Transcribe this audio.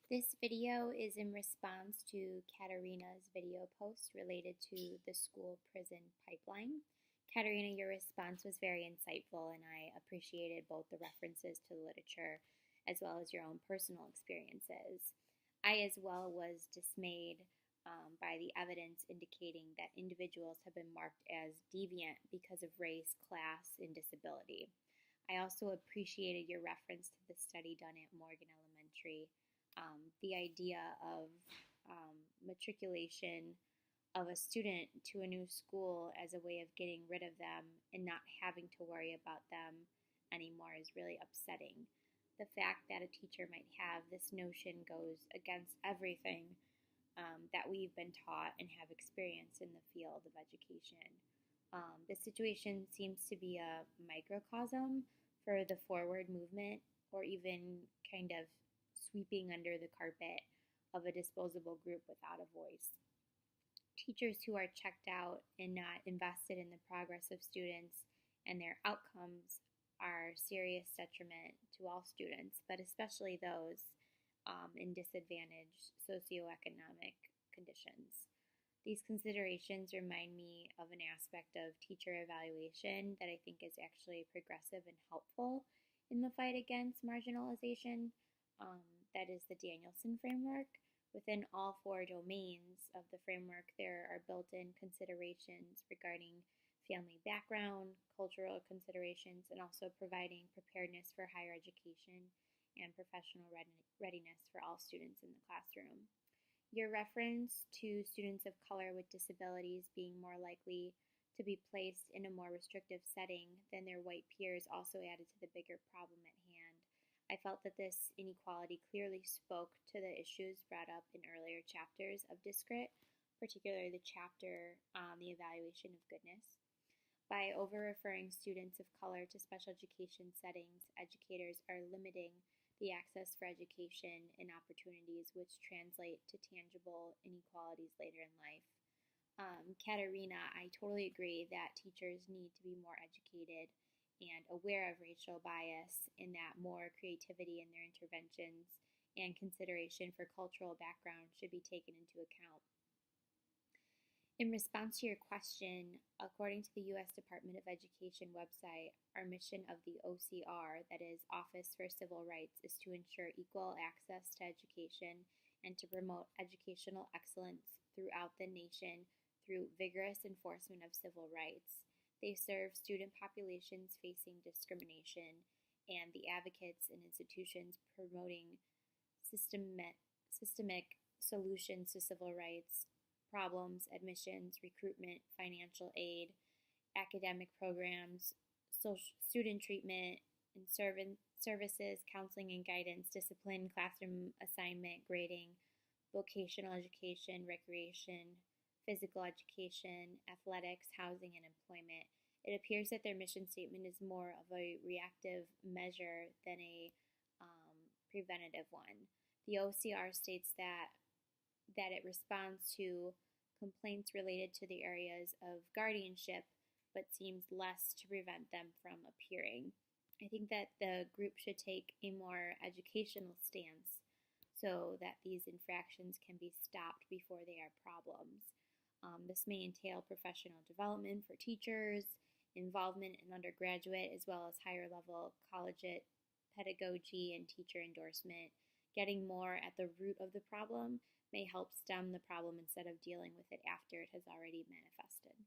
This video is in response to Katerina's video post related to the school prison pipeline. Katerina, your response was very insightful, and I appreciated both the references to the literature as well as your own personal experiences. I, as well, was dismayed by the evidence indicating that individuals have been marked as deviant because of race, class, and disability. I also appreciated your reference to the study done at Morgan Elementary. The idea of matriculation of a student to a new school as a way of getting rid of them and not having to worry about them anymore is really upsetting. The fact that a teacher might have this notion goes against everything that we've been taught and have experienced in the field of education. The situation seems to be a microcosm for the forward movement, or even kind of sweeping under the carpet of a disposable group without a voice. Teachers who are checked out and not invested in the progress of students and their outcomes are serious detriment to all students, but especially those in disadvantaged socioeconomic conditions. These considerations remind me of an aspect of teacher evaluation that I think is actually progressive and helpful in the fight against marginalization. That is the Danielson framework. Within all four domains of the framework, there are built-in considerations regarding family background, cultural considerations, and also providing preparedness for higher education and professional readiness for all students in the classroom. Your reference to students of color with disabilities being more likely to be placed in a more restrictive setting than their white peers also added to the bigger problem at hand. I felt that this inequality clearly spoke to the issues brought up in earlier chapters of Discrit, particularly the chapter on the evaluation of goodness. By over-referring students of color to special education settings, educators are limiting the access for education and opportunities, which translate to tangible inequalities later in life. Katerina, I totally agree that teachers need to be more educated and aware of racial bias, and that more creativity in their interventions and consideration for cultural background should be taken into account. In response to your question, according to the U.S. Department of Education website, our mission of the OCR, that is Office for Civil Rights, is to ensure equal access to education and to promote educational excellence throughout the nation through vigorous enforcement of civil rights. They serve student populations facing discrimination and the advocates and institutions promoting systemic solutions to civil rights problems, admissions, recruitment, financial aid, academic programs, student treatment and services, counseling and guidance, discipline, classroom assignment, grading, vocational education, recreation, physical education, athletics, housing, and employment. It appears that their mission statement is more of a reactive measure than a preventative one. The OCR states that it responds to complaints related to the areas of guardianship, but seems less to prevent them from appearing. I think that the group should take a more educational stance so that these infractions can be stopped before they are problems. This may entail professional development for teachers, involvement in undergraduate as well as higher level collegiate pedagogy and teacher endorsement. Getting more at the root of the problem may help stem the problem instead of dealing with it after it has already manifested.